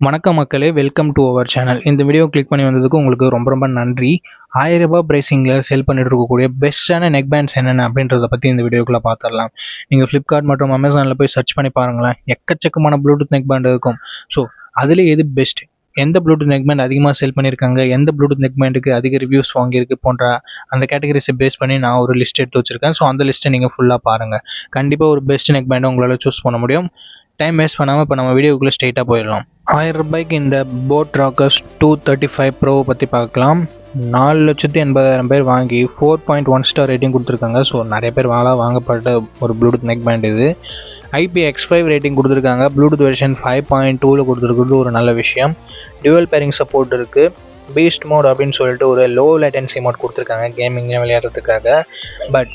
வணக்கம் மக்களே, welcome to our channel. இந்த வீடியோ கிளிக் பண்ணி வந்ததுக்கு உங்களுக்கு ரொம்ப ரொம்ப நன்றி. 1000 ரூபாய் பிரைசிங்கில் சேல் பண்ணிட்டு இருக்கக்கூடிய பெஸ்ட்டான நெக் பேண்ட்ஸ் என்னென்ன அப்படின்றத பற்றி இந்த வீடியோக்குள்ளே பார்த்துடலாம். நீங்கள் ஃப்ளிப்கார்ட் மற்றும் அமேசானில் போய் சர்ச் பண்ணி பாருங்களேன், எக்கச்சக்கமான ப்ளூடூத் நெக் பேண்ட் இருக்கும். ஸோ அதில் எது பெஸ்ட், எந்த ப்ளூடூத் நெக் பேண்ட் அதிகமாக சேல் பண்ணியிருக்காங்க, எந்த ப்ளூடூத் நெக் பேண்டுக்கு அதிக ரிவ்யூஸ் வாங்கியிருக்கு போன்ற அந்த கேட்டகரிஸை பேஸ் பண்ணி நான் ஒரு லிஸ்ட் எடுத்து வச்சுருக்கேன். ஸோ அந்த லிஸ்ட்டை நீங்கள் ஃபுல்லாக பாருங்கள். கண்டிப்பாக ஒரு பெஸ்ட் நெக் பேண்டை உங்களால் சூஸ் பண்ண முடியும். டைம் வேஸ்ட் பண்ணாமல் இப்போ நம்ம வீடியோக்குள்ளே ஸ்ட்ரெயிட்டாக போயிடலாம். 1000 ரூபாய்க்கு இந்த போட் ராக்கர்ஸ் 235 ப்ரோவை பற்றி பார்க்கலாம். 4,80,000 பேர் வாங்கி 4.1 ஸ்டார் ரேட்டிங் கொடுத்துருக்காங்க. ஸோ நிறைய பேர் வாங்கப்பட்ட ஒரு ப்ளூடூத் நெக் பேண்ட் இது. IPX5 ரேட்டிங் கொடுத்துருக்காங்க. ப்ளூடூத் வெர்ஷன் 5.2ல் கொடுத்துருக்குறது ஒரு நல்ல விஷயம். டியூவல் பேரிங் சப்போர்ட் இருக்குது. பீஸ்ட் மோட் அப்படின்னு சொல்லிட்டு ஒரு லோ லேட்டன்சி மோட் கொடுத்துருக்காங்க கேமிங்லேயும் விளையாடுறதுக்காக. பட்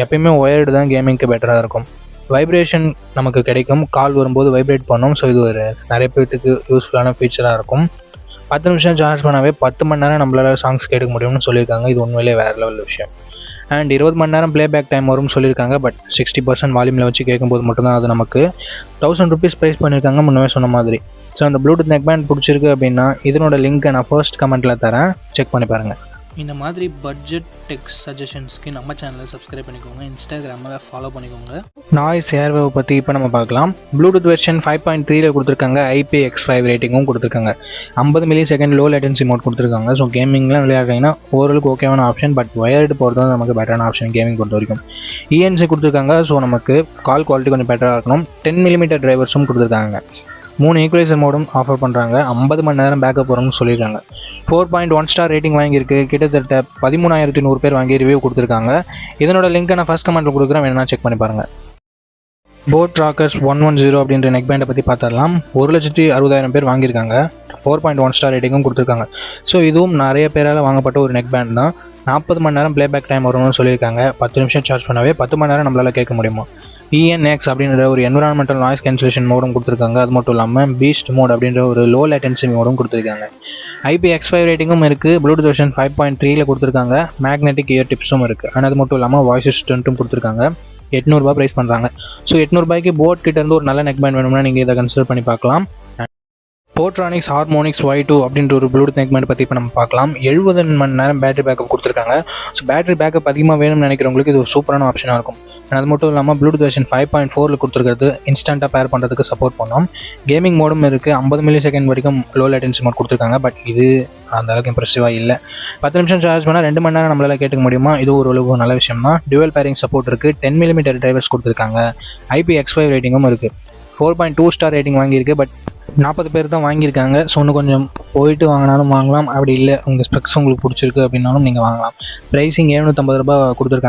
எப்பயுமே ஒயர்டு தான் கேமிங்க்கு பெட்டராக இருக்கும். வைப்ரேஷன் நமக்கு கிடைக்கும், கால் வரும்போது வைப்ரேட் பண்ணும். ஸோ இது ஒரு நிறைய பேர்த்துக்கு யூஸ்ஃபுல்லான ஃபீச்சராக இருக்கும். 10 நிமிஷம் சார்ஜ் பண்ணாவே 10 மணி நேரம் நம்மளால் சாங்ஸ் கேட்க முடியும்னு சொல்லியிருக்காங்க. இது உண்மையிலே வேறு லெவல் விஷயம். அண்ட் 20 மணி நேரம் ப்ளேபேக் டைம் வரும்னு சொல்லியிருக்காங்க. பட் 60% வால்யூமில் வச்சு கேட்கும்போது மட்டும்தான் அது நமக்கு 1000 ருபீஸ் ப்ரைஸ் பண்ணியிருக்காங்க முன்னே சொன்ன மாதிரி. ஸோ அந்த ப்ளூடூத் நெக் பேண்ட் பிடிச்சிருக்கு அப்படின்னா இதனோட லிங்க்கை நான் ஃபர்ஸ்ட் கமெண்ட்டில் தரேன், செக் பண்ணி பாருங்கள். இந்த மாதிரி பட்ஜெட் டெக் சஜஷன்ஸ்க்கு நம்ம சேனலை சப்ஸ்கிரைப் பண்ணிக்கோங்க, இன்ஸ்டாகிராமில் ஃபாலோ பண்ணிக்கோங்க. நாய்ஸ் ஏர்வேவ் பற்றி இப்போ நம்ம பார்க்கலாம். ப்ளூடூத் வெர்ஷன் 5.3ல் கொடுத்துருக்காங்க. IPX5 ரேட்டிங்கும் கொடுத்துருக்காங்க. 50 millisecond low latency mode கொடுத்துருக்காங்க. ஸோ கேமிங்லாம் விளையாடுறீங்கன்னா ஓரளவுக்கு ஓகேவான ஆப்ஷன். பட் ஒயர்டு போகிறது தான் நமக்கு பெட்டரான ஆப்ஷன் கேமிங் பொறுத்த வரைக்கும். ENC கொடுத்துருக்காங்க. ஸோ நமக்கு கால் குவாலிட்டி கொஞ்சம் பெட்டராக இருக்கணும். 10 மில்லிமீட்டர் டிரைவர்ஸும் கொடுத்துருக்காங்க. 3 ஈக்குவலைசர் மோடும் ஆஃபர் பண்ணுறாங்க. 50 மணி நேரம் பேக்கப் வரும்னு சொல்லியிருக்காங்க. 4.1 ஸ்டார் ரேட்டிங் வாங்கியிருக்கு. கிட்டத்தட்ட 13,100 பேர் வாங்கி ரிவ்யூ கொடுத்துருக்காங்க. இதனோட லிங்க்கை நான் ஃபர்ஸ்ட் கமெண்ட்டில் கொடுக்குறேன், வேணும்னா செக் பண்ணி பாருங்கள். போட் ராக்கர்ஸ் 110 அப்படின்ற நெக் பேண்டை பற்றி பார்த்துடலாம். 1,60,000 பேர் வாங்கியிருக்காங்க. 4.1 ஸ்டார் ரேட்டிங்கும் கொடுத்துருக்காங்க. ஸோ இதுவும் நிறைய பேரால் வாங்கப்பட்ட ஒரு நெக் பேண்ட் தான். 40 மணி நேரம் ப்ளேபேக் டைம் வரும்னு சொல்லியிருக்காங்க. 10 நிமிஷம் சார்ஜ் பண்ணவே 10 மணி நேரம் நம்மளால் கேட்க முடியுமா. ENX அப்படின்ற ஒரு என்விரான்மெண்டல் நாய்ஸ் கேன்சலேஷன் மோடும் கொடுத்துருக்காங்க. அது மட்டும் இல்லாமல் பீஸ்ட் மோட் அப்படின்ற ஒரு லோ லேட்டன்சி மோடும் கொடுத்துருக்காங்க. IPX5 ரேட்டிங்கும் இருக்குது. ப்ளூடூத் வெர்ஷன் 5.3ல் கொடுத்துருக்காங்க. மேக்னெட்டிக் இயர் டிப்ஸும் இருக்குது. ஆனால் அது மட்டும் இல்லாமல் வாய்ஸ் அசிஸ்டன்ட்டும் கொடுத்துருக்காங்க. 800 ரூபாய் ப்ரைஸ் பண்ணுறாங்க. ஸோ 800 ரூபாய்க்கு போட் கிட்டேருந்து ஒரு நல்ல நெக் பேண்ட் வேணும்னா நீங்கள் இதை கன்சிடர் பண்ணி பார்க்கலாம். போட்ரானிக்ஸ் ஹார்மோனிக்ஸ் Y2 அப்படின்ற ஒரு ப்ளூடூத் நெக் பேண்ட் பற்றி இப்போ நம்ம பார்க்கலாம். 70 மணி நேரம் பேட்டரி பேக்கப் கொடுத்துருக்காங்க. ஸோ பேட்டரி பேக்கப் அதிகமாக வேணும்னு நினைக்கிறவங்களுக்கு இது ஒரு சூப்பரான ஆப்ஷனாக இருக்கும். அது மட்டும் இல்லாமல் ப்ளூடூத் வெர்ஷன் 5.4ல் கொடுத்துருக்கிறது இன்ஸ்டண்ட்டாக பேர் பண்ணுறதுக்கு சப்போர்ட் பண்ணோம். கேமிங் மோடும் இருக்குது. 50 மில்லி செகண்ட் வரைக்கும் லோ லேட்டன்சி மோட் கொடுத்துருக்காங்க. பட் இது அந்த அளவுக்கு இம்ப்ரெசிவாக இல்லை. 10 நிமிஷம் சார்ஜ் பண்ணால் 2 மணி நேரம் நம்மளால் கேட்க முடியுமா. இது ஒரு அளவுக்கு நல்ல விஷயம் தான். டியூவல் பேரிங் சப்போர்ட் இருக்குது. 10 மில்லிமீட்டர் டிரைவர்ஸ் கொடுத்துருக்காங்க. IPX5 ரேட்டிங்கும் இருக்குது. 4.2 ஸ்டார் ரேட்டிங் வாங்கியிருக்கு. பட் 40 பேர் தான் வாங்கியிருக்காங்க. ஸோ இன்னும் கொஞ்சம் போயிட்டு வாங்கினாலும் வாங்கலாம். அப்படி இல்லை உங்கள் ஸ்பெக்ஸ் உங்களுக்கு பிடிச்சிருக்கு அப்படின்னாலும் நீங்கள் வாங்கலாம். ப்ரைஸிங் 750 ரூபாய் கொடுத்துருக்காங்க.